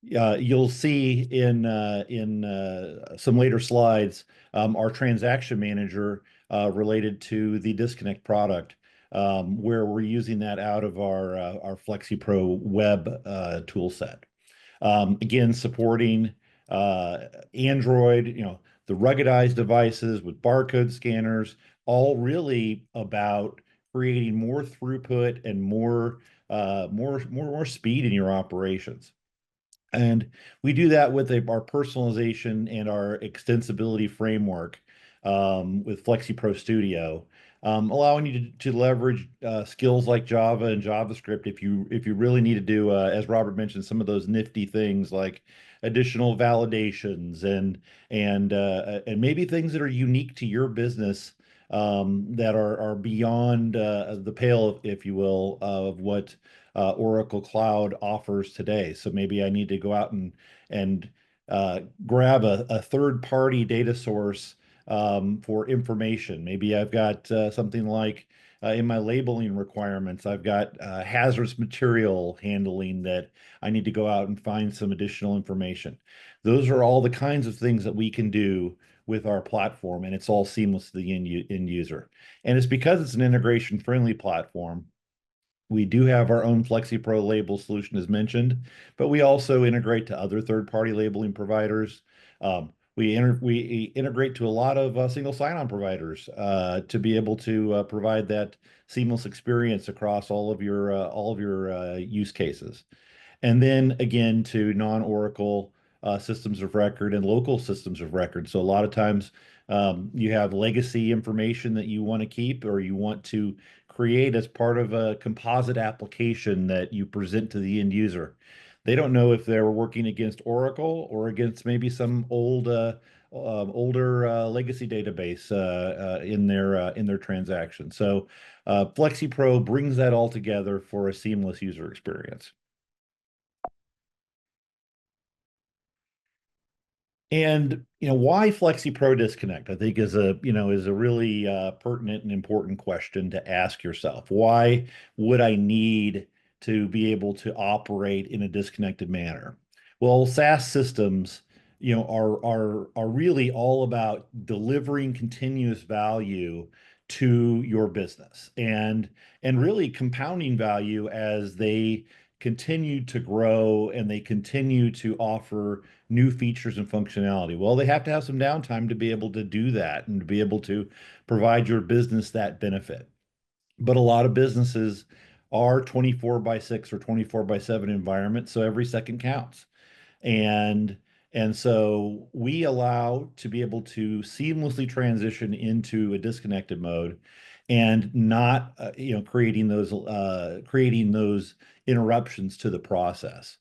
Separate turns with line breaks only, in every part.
You'll see in some later slides our transaction manager related to the disconnect product, where we're using that out of our FlexiPro web tool set. Again, supporting Android, the ruggedized devices with barcode scanners, all really about creating more throughput and more speed in your operations. And we do that with our personalization and our extensibility framework with FlexiPro Studio, allowing you to leverage skills like Java and JavaScript if you really need to do, as Robert mentioned, some of those nifty things like additional validations and maybe things that are unique to your business that are beyond the pale, if you will, of what Oracle Cloud offers today. So maybe I need to go out and grab a third-party data source for information. Maybe I've got something like in my labeling requirements, I've got hazardous material handling that I need to go out and find some additional information. Those are all the kinds of things that we can do with our platform, and it's all seamless to the end user. And it's because it's an integration-friendly platform. We do have our own FlexiPro label solution, as mentioned, but we also integrate to other third-party labeling providers. We integrate to a lot of single sign-on providers to be able to provide that seamless experience across all of your use cases. And then again to non-Oracle systems of record and local systems of record. So a lot of times you have legacy information that you want to keep or you want to create as part of a composite application that you present to the end user. They don't know if they're working against Oracle or against maybe some older legacy database in their transaction. So FlexiPro brings that all together for a seamless user experience. And why FlexiPro disconnect? I think is a really pertinent and important question to ask yourself. Why would I need to be able to operate in a disconnected manner? Well, SaaS systems, are really all about delivering continuous value to your business and really compounding value as they continue to grow and they continue to offer new features and functionality. Well, they have to have some downtime to be able to do that and to be able to provide your business that benefit. But a lot of businesses are 24 by 6 or 24 by 7 environments, so every second counts. And and so we allow to be able to seamlessly transition into a disconnected mode and not creating those interruptions to the process.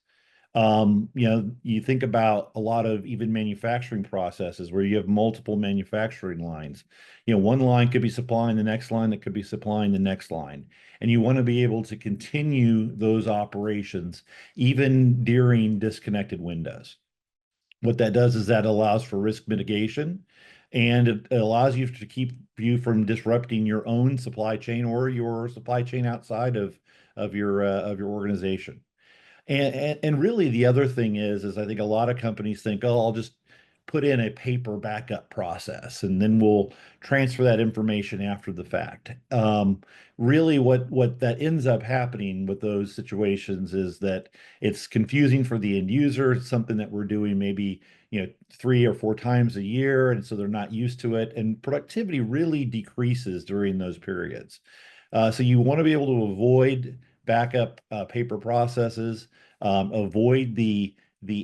You think about a lot of even manufacturing processes where you have multiple manufacturing lines. One line could be supplying the next line that could be supplying the next line. And you want to be able to continue those operations even during disconnected windows. What that does is that allows for risk mitigation and it allows you to keep you from disrupting your own supply chain or your supply chain outside of your organization. And really the other thing is I think a lot of companies think, oh, I'll just put in a paper backup process and then we'll transfer that information after the fact. Really what that ends up happening with those situations is that it's confusing for the end user. It's something that we're doing maybe 3 or 4 times a year, and so they're not used to it. And productivity really decreases during those periods. So you want to be able to avoid backup paper processes, avoid the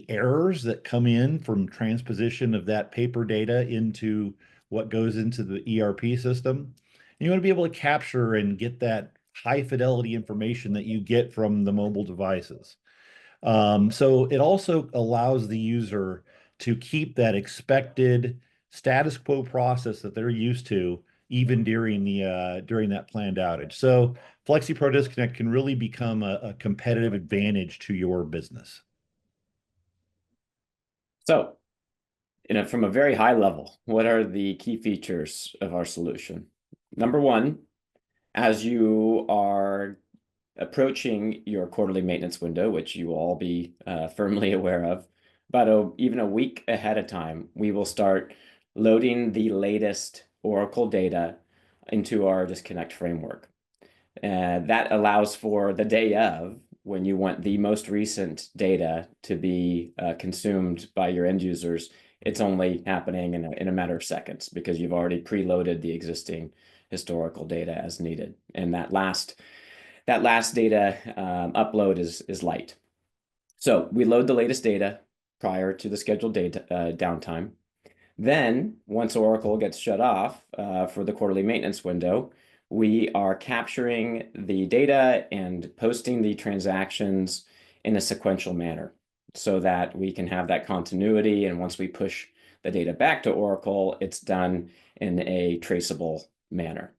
errors that come in from transposition of that paper data into what goes into the ERP system. And you want to be able to capture and get that high fidelity information that you get from the mobile devices. So it also allows the user to keep that expected status quo process that they're used to even during that planned outage. So FlexiPro Disconnect can really become a competitive advantage to your business.
So, from a very high level, what are the key features of our solution? Number one, as you are approaching your quarterly maintenance window, which you will all be firmly aware of, about even a week ahead of time, we will start loading the latest Oracle data into our disconnect framework. That allows for the day of when you want the most recent data to be consumed by your end users. It's only happening in a matter of seconds because you've already preloaded the existing historical data as needed. And that last data upload is light. So we load the latest data prior to the scheduled data downtime. Then, once Oracle gets shut off for the quarterly maintenance window, we are capturing the data and posting the transactions in a sequential manner so that we can have that continuity. And once we push the data back to Oracle, it's done in a traceable manner.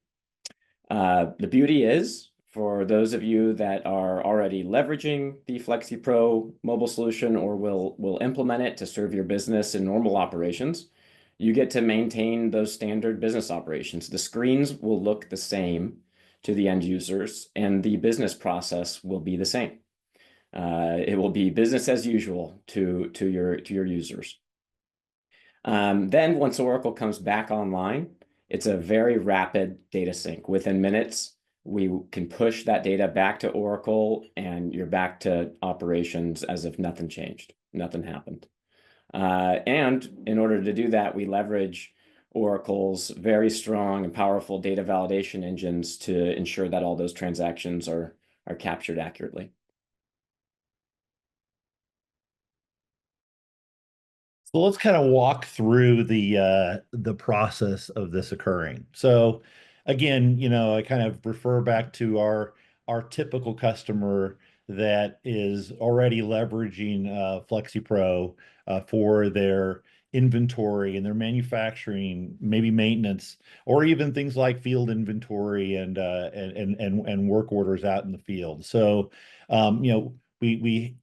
The beauty is, for those of you that are already leveraging the FlexiPro mobile solution or will implement it to serve your business in normal operations, you get to maintain those standard business operations. The screens will look the same to the end users, and the business process will be the same. It will be business as usual to your users. Then once Oracle comes back online, it's a very rapid data sync. Within minutes, we can push that data back to Oracle, and you're back to operations as if nothing changed, nothing happened. And in order to do that, we leverage Oracle's very strong and powerful data validation engines to ensure that all those transactions are captured accurately.
So let's kind of walk through the process of this occurring. So again, I kind of refer back to our typical customer that is already leveraging FlexiPro for their inventory and their manufacturing, maybe maintenance, or even things like field inventory and work orders out in the field. So we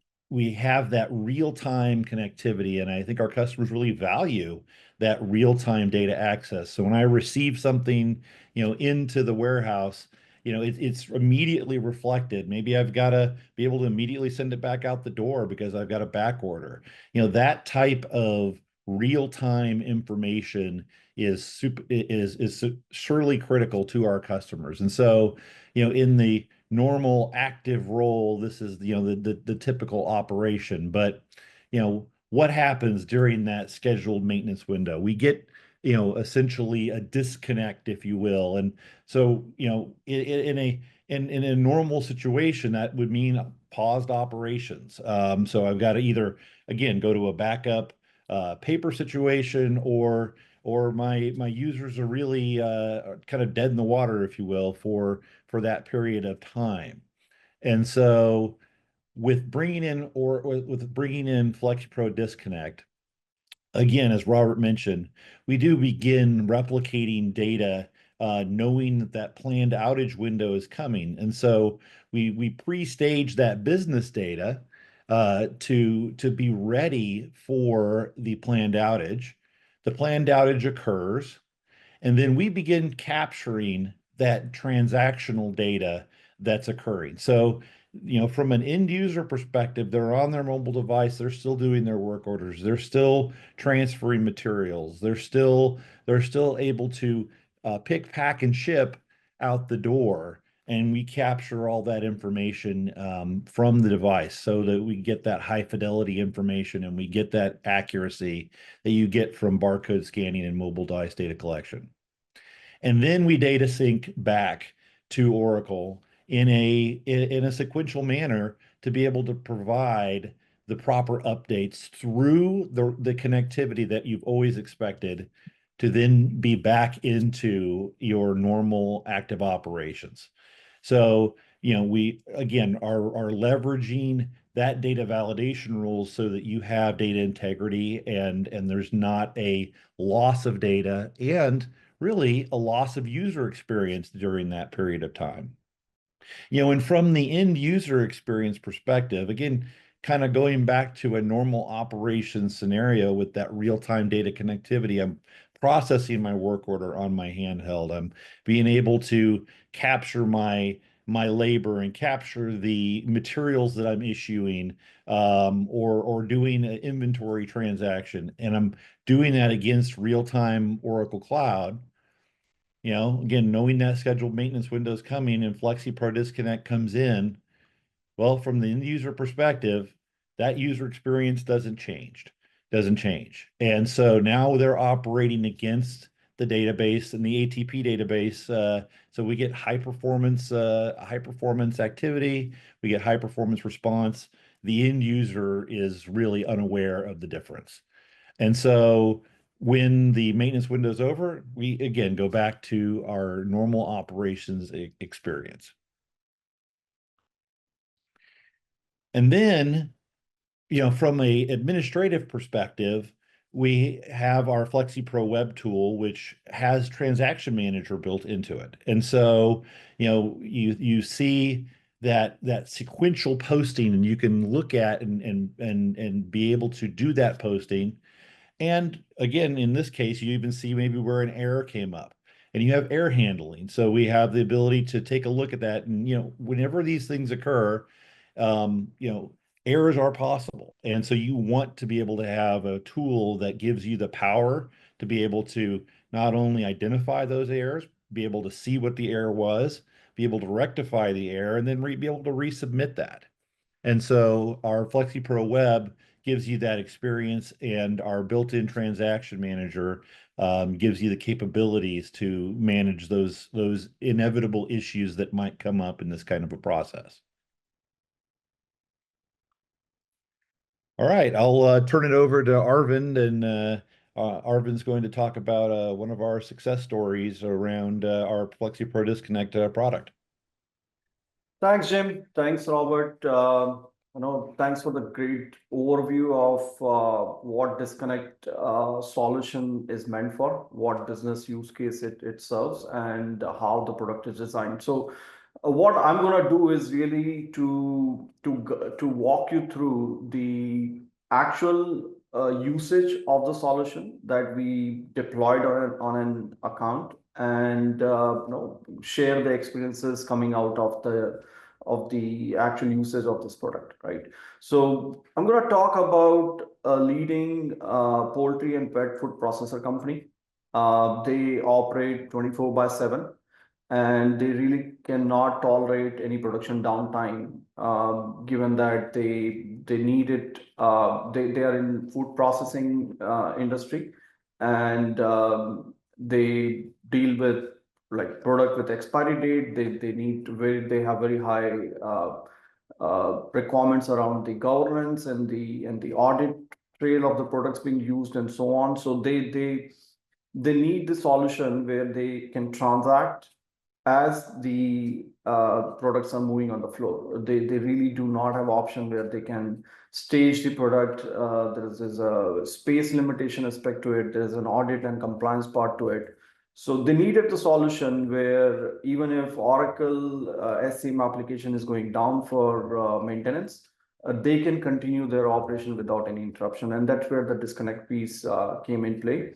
have that real-time connectivity, and I think our customers really value that real-time data access. So when I receive something, into the warehouse, it's immediately reflected. Maybe I've got to be able to immediately send it back out the door because I've got a back order. That type of real-time information is surely critical to our customers. And so, in the normal active role, this is the typical operation. But what happens during that scheduled maintenance window? We get essentially a disconnect, if you will. And so in a normal situation, that would mean paused operations. So I've got to either again go to a backup paper situation, or my users are really kind of dead in the water, if you will, for that period of time. And so with bringing in FlexiPro Disconnect, again, as Robert mentioned, we do begin replicating data, knowing that planned outage window is coming. And so we pre-stage that business data to be ready for the planned outage. The planned outage occurs, and then we begin capturing that transactional data that's occurring. So, from an end user perspective, they're on their mobile device, they're still doing their work orders, they're still transferring materials, they're still able to pick, pack, and ship out the door. And we capture all that information from the device so that we get that high fidelity information and we get that accuracy that you get from barcode scanning and mobile device data collection. And then we data sync back to Oracle in a sequential manner to be able to provide the proper updates through the connectivity that you've always expected to then be back into your normal active operations. So, we again are leveraging that data validation rules so that you have data integrity and there's not a loss of data and really a loss of user experience during that period of time. And from the end user experience perspective, again, kind of going back to a normal operation scenario with that real-time data connectivity, I'm processing my work order on my handheld. I'm being able to capture my my labor and capture the materials that I'm issuing, or doing an inventory transaction, and I'm doing that against real-time Oracle Cloud, again, knowing that scheduled maintenance window is coming and FlexiPro Disconnect comes in, well, from the end user perspective, that user experience doesn't change. And so now they're operating against the database and the ATP database. So we get high performance activity, we get high performance response. The end user is really unaware of the difference. And so when the maintenance window is over, we again go back to our normal operations experience. And then, from a administrative perspective, we have our FlexiPro web tool, which has Transaction Manager built into it. And so, you see that sequential posting, and you can look at and be able to do that posting. And again, in this case, you even see maybe where an error came up, and you have error handling. So we have the ability to take a look at that. And, whenever these things occur, errors are possible. And so you want to be able to have a tool that gives you the power to be able to not only identify those errors, be able to see what the error was, be able to rectify the error, and then be able to resubmit that. And so our FlexiPro Web gives you that experience, and our built-in transaction manager gives you the capabilities to manage those inevitable issues that might come up in this kind of a process. All right, I'll turn it over to Arvind, and Arvind's going to talk about one of our success stories around our FlexiPro Disconnect product.
Thanks, Jim. Thanks, Robert. Thanks for the great overview of what Disconnect solution is meant for, what business use case it serves, and how the product is designed. So, what I'm going to do is really to walk you through the actual usage of the solution that we deployed on an account, and share the experiences coming out of the actual usage of this product, right? So I'm going to talk about a leading poultry and pet food processor company. They operate 24/7, and they really cannot tolerate any production downtime, given that they need it. They are in food processing industry, and they deal with like product with expiry date. They have very high requirements around the governance and the audit trail of the products being used and so on. So they need the solution where they can transact as the products are moving on the floor. They really do not have option where they can stage the product. There's a space limitation aspect to it. There's an audit and compliance part to it. So they needed the solution where even if Oracle SCM application is going down for maintenance, they can continue their operation without any interruption. And that's where the disconnect piece came in play.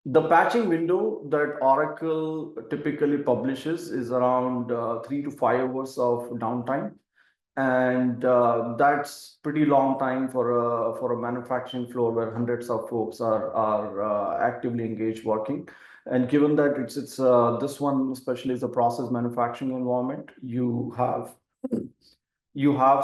The patching window that Oracle typically publishes is around 3 to 5 hours of downtime. And that's pretty long time for a manufacturing floor where hundreds of folks are actively engaged working. And given that it's this one especially is a process manufacturing environment, you have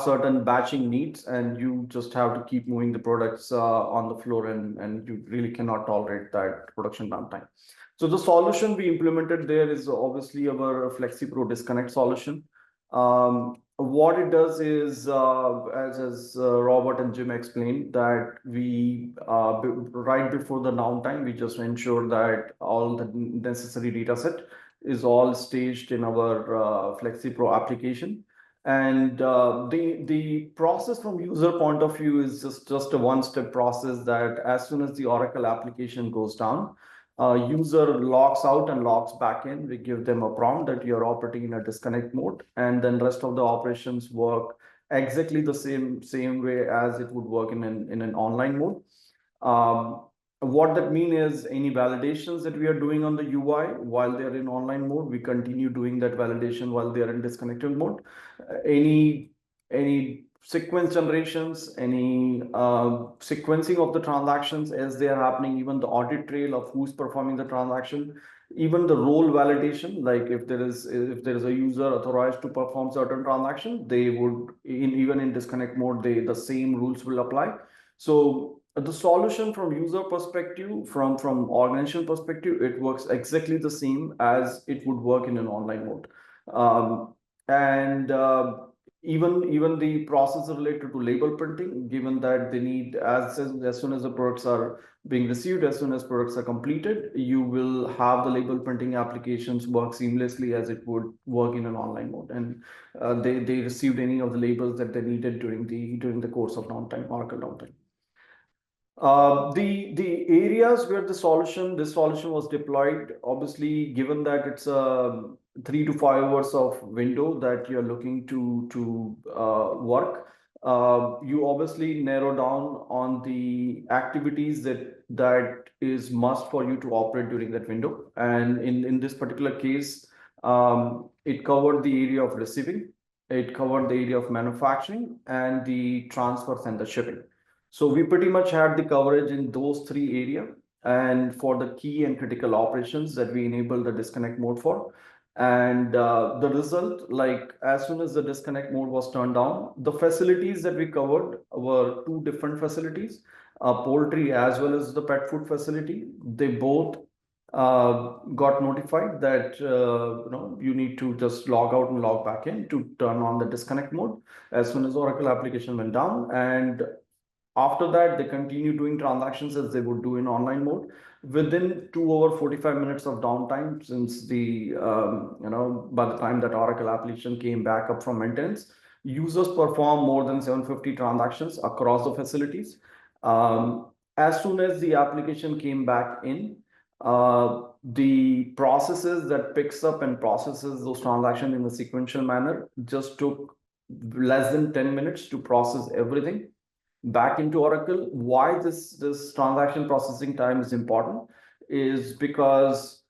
certain batching needs, and you just have to keep moving the products on the floor, and you really cannot tolerate that production downtime. So the solution we implemented there is obviously our FlexiPro Disconnect solution. What it does is, as Robert and Jim explained, that we right before the downtime, we just ensure that all the necessary data set is all staged in our FlexiPro application. And the process from user point of view is just a one-step process that as soon as the Oracle application goes down, user logs out and logs back in. We give them a prompt that you're operating in a disconnect mode, and then rest of the operations work exactly the same way as it would work in an online mode. What that means is any validations that we are doing on the UI while they're in online mode, we continue doing that validation while they're in disconnected mode. Any sequence generations, any sequencing of the transactions as they are happening, even the audit trail of who's performing the transaction, even the role validation, like if there is a user authorized to perform certain transaction, they would even in disconnect mode, the same rules will apply. So the solution from user perspective, from organization perspective, it works exactly the same as it would work in an online mode. And even the process related to label printing, given that they need as soon as the products are being received, as soon as products are completed, you will have the label printing applications work seamlessly as it would work in an online mode. And they received any of the labels that they needed during the course of downtime, Oracle downtime. The areas where this solution was deployed, obviously, given that it's a 3 to 5 hours of window that you're looking to work, you obviously narrow down on the activities that is must for you to operate during that window. And in this particular case, it covered the area of receiving, it covered the area of manufacturing, and the transfers and the shipping. So we pretty much had the coverage in those 3 areas, and for the key and critical operations that we enable the disconnect mode for. And the result, like as soon as the disconnect mode was turned on, the facilities that we covered were 2 different facilities, poultry as well as the pet food facility. They both got notified that you need to just log out and log back in to turn on the disconnect mode as soon as Oracle application went down. And after that, they continue doing transactions as they would do in online mode. Within 2 hours 45 minutes of downtime, since by the time that Oracle application came back up from maintenance, users perform more than 750 transactions across the facilities. As soon as the application came back in, the processes that picks up and processes those transactions in a sequential manner just took less than 10 minutes to process everything back into Oracle. Why this transaction processing time is important is because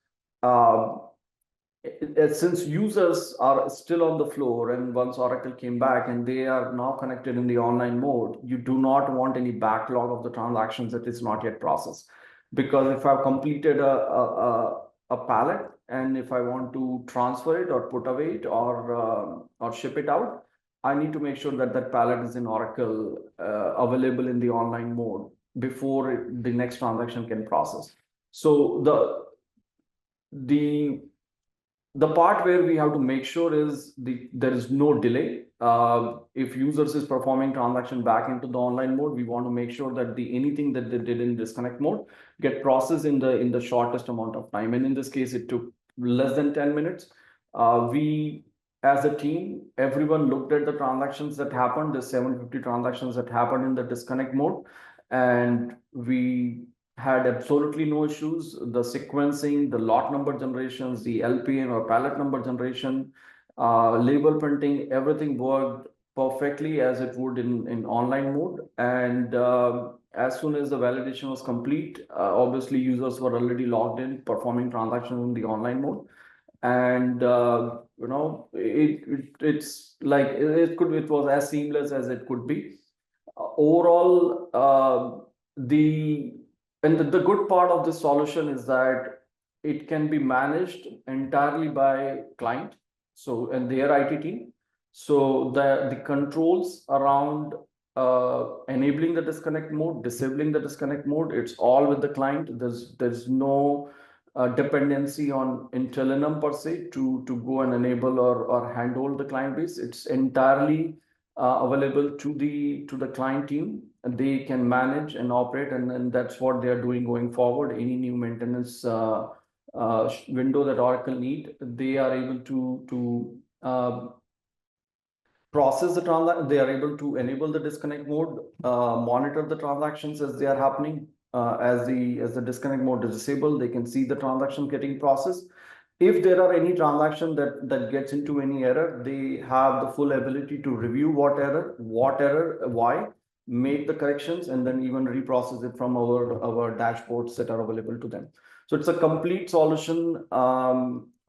since users are still on the floor, and once Oracle came back and they are now connected in the online mode, you do not want any backlog of the transactions that is not yet processed. Because if I've completed a pallet, and if I want to transfer it or put away it or ship it out, I need to make sure that that pallet is in Oracle available in the online mode before the next transaction can process. So the part where we have to make sure is there is no delay. If users is performing transaction back into the online mode, we want to make sure that anything that they did in disconnect mode get processed in the shortest amount of time. And in this case, it took less than 10 minutes. We as a team, everyone looked at the transactions that happened, the 750 transactions that happened in the disconnect mode, and we had absolutely no issues. The sequencing, the lot number generations, the LPN or pallet number generation, label printing, everything worked perfectly as it would in online mode. And as soon as the validation was complete, obviously users were already logged in, performing transactions in the online mode. And it's like it was as seamless as it could be. Overall, the good part of this solution is that it can be managed entirely by client, so and their IT team. So the controls around enabling the disconnect mode, disabling the disconnect mode, it's all with the client. There's no dependency on Intellinum per se to go and enable or handle the client base. It's entirely available to the client team, and they can manage and operate, and that's what they are doing going forward. Any new maintenance window that Oracle need, they are able to process the transaction. They are able to enable the disconnect mode, monitor the transactions as they are happening. As the disconnect mode is disabled, they can see the transaction getting processed. If there are any transaction that gets into any error, they have the full ability to review what error, why, make the corrections, and then even reprocess it from our dashboards that are available to them. So it's a complete solution,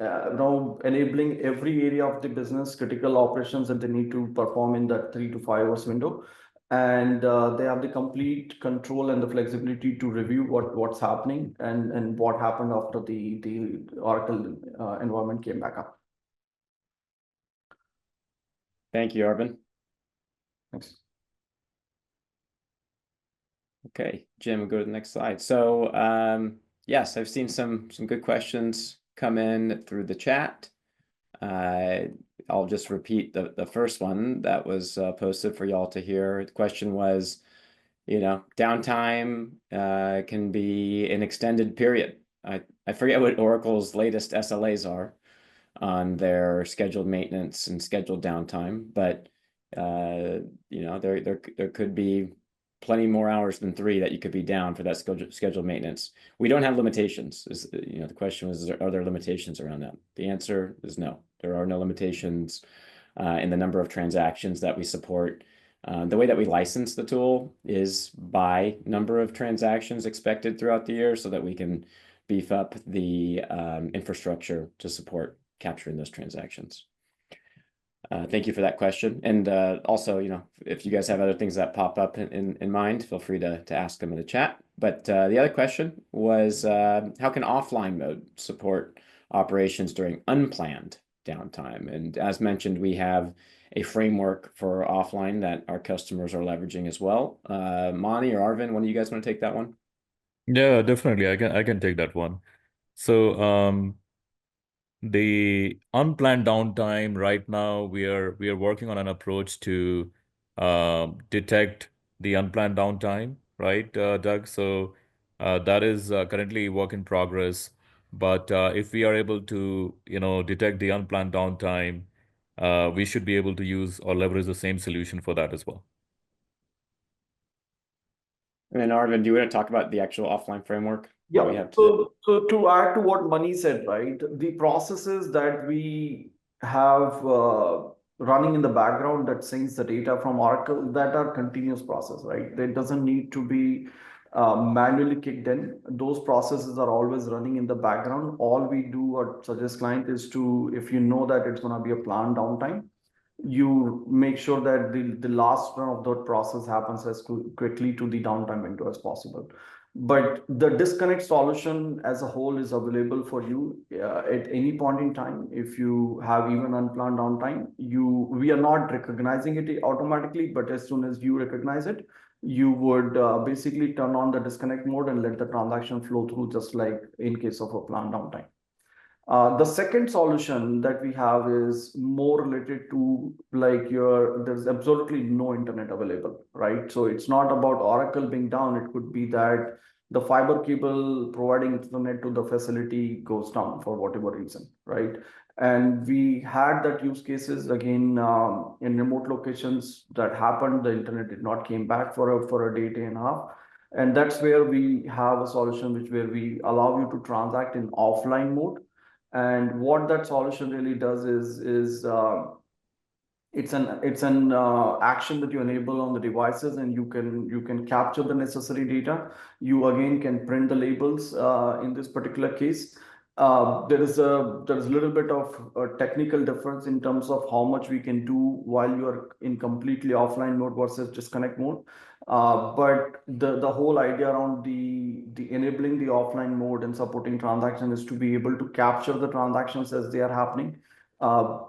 enabling every area of the business, critical operations that they need to perform in that 3 to 5 hours window. And they have the complete control and the flexibility to review what's happening and what happened after the Oracle environment came back up.
Thank you, Arvind.
Thanks.
Okay, Jim, we'll go to the next slide. So yes, I've seen some good questions come in through the chat. I'll just repeat the first one that was posted for y'all to hear. The question was, downtime can be an extended period. I forget what Oracle's latest SLAs are on their scheduled maintenance and scheduled downtime, but there could be plenty more hours than 3 that you could be down for that scheduled maintenance. We don't have limitations. The question was, are there limitations around that? The answer is no. There are no limitations in the number of transactions that we support. The way that we license the tool is by number of transactions expected throughout the year, so that we can beef up the infrastructure to support capturing those transactions. Thank you for that question. And also, if you guys have other things that pop up in mind, feel free to ask them in the chat. But the other question was, how can offline mode support operations during unplanned downtime? And as mentioned, we have a framework for offline that our customers are leveraging as well. Mani or Arvind, one of you guys want to take that one?
Yeah, definitely. I can take that one. So the unplanned downtime right now, we are working on an approach to detect the unplanned downtime, right, Doug? So that is currently work in progress. But if we are able to, detect the unplanned downtime, we should be able to use or leverage the same solution for that as well.
And then Arvind, do you want to talk about the actual offline framework that we
Yeah.
have today?
So to add to what Mani said, right, the processes that we have running in the background that syncs the data from Oracle, that are continuous process, right? That doesn't need to be manually kicked in. Those processes are always running in the background. All we do or suggest client is to, if you know that it's going to be a planned downtime, you make sure that the last run of that process happens as quickly to the downtime window as possible. But the disconnect solution as a whole is available for you at any point in time. If you have even unplanned downtime, we are not recognizing it automatically, but as soon as you recognize it, you would basically turn on the disconnect mode and let the transaction flow through, just like in case of a planned downtime. The second solution that we have is more related to there's absolutely no internet available, right? So it's not about Oracle being down. It could be that the fiber cable providing internet to the facility goes down for whatever reason, right? And we had that use cases again in remote locations that happened. The internet did not came back for a day and a half. And that's where we have a solution where we allow you to transact in offline mode. And what that solution really does is it's an action that you enable on the devices, and you can capture the necessary data. You again can print the labels in this particular case. There is a little bit of a technical difference in terms of how much we can do while you are in completely offline mode versus disconnect mode. But the whole idea around the enabling the offline mode and supporting transaction is to be able to capture the transactions as they are happening,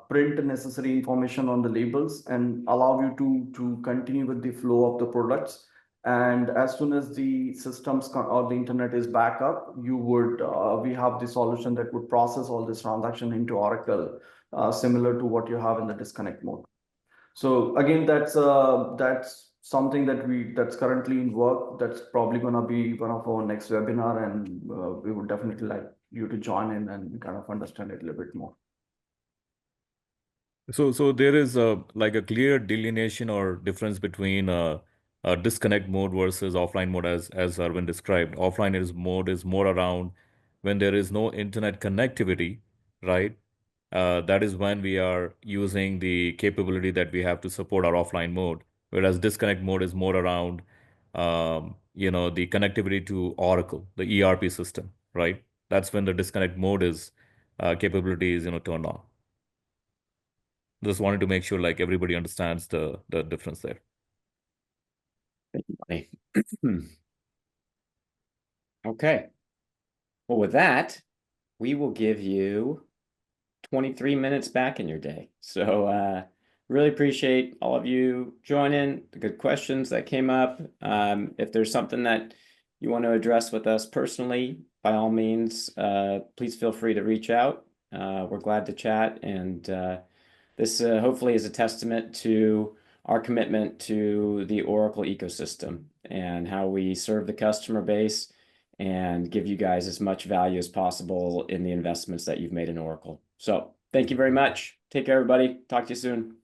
print necessary information on the labels, and allow you to continue with the flow of the products. And as soon as the systems or the internet is back up, we have the solution that would process all this transaction into Oracle, similar to what you have in the disconnect mode. So again, that's something that's currently in work. That's probably going to be one of our next webinar, and we would definitely like you to join in and kind of understand it a little bit more.
So there is like a clear delineation or difference between a disconnect mode versus offline mode, as Arvind described. Offline mode is more around when there is no internet connectivity, right? That is when we are using the capability that we have to support our offline mode. whereas disconnect mode is more around, the connectivity to Oracle, the ERP system, right? That's when the disconnect mode is capability is, turned on. Just wanted to make sure like everybody understands the difference there.
Thank you. Okay. Well, with that, we will give you 23 minutes back in your day. So really appreciate all of you joining, the good questions that came up. If there's something that you want to address with us personally, by all means, please feel free to reach out. We're glad to chat. And this hopefully is a testament to our commitment to the Oracle ecosystem and how we serve the customer base and give you guys as much value as possible in the investments that you've made in Oracle. So thank you very much. Take care, everybody. Talk to you soon.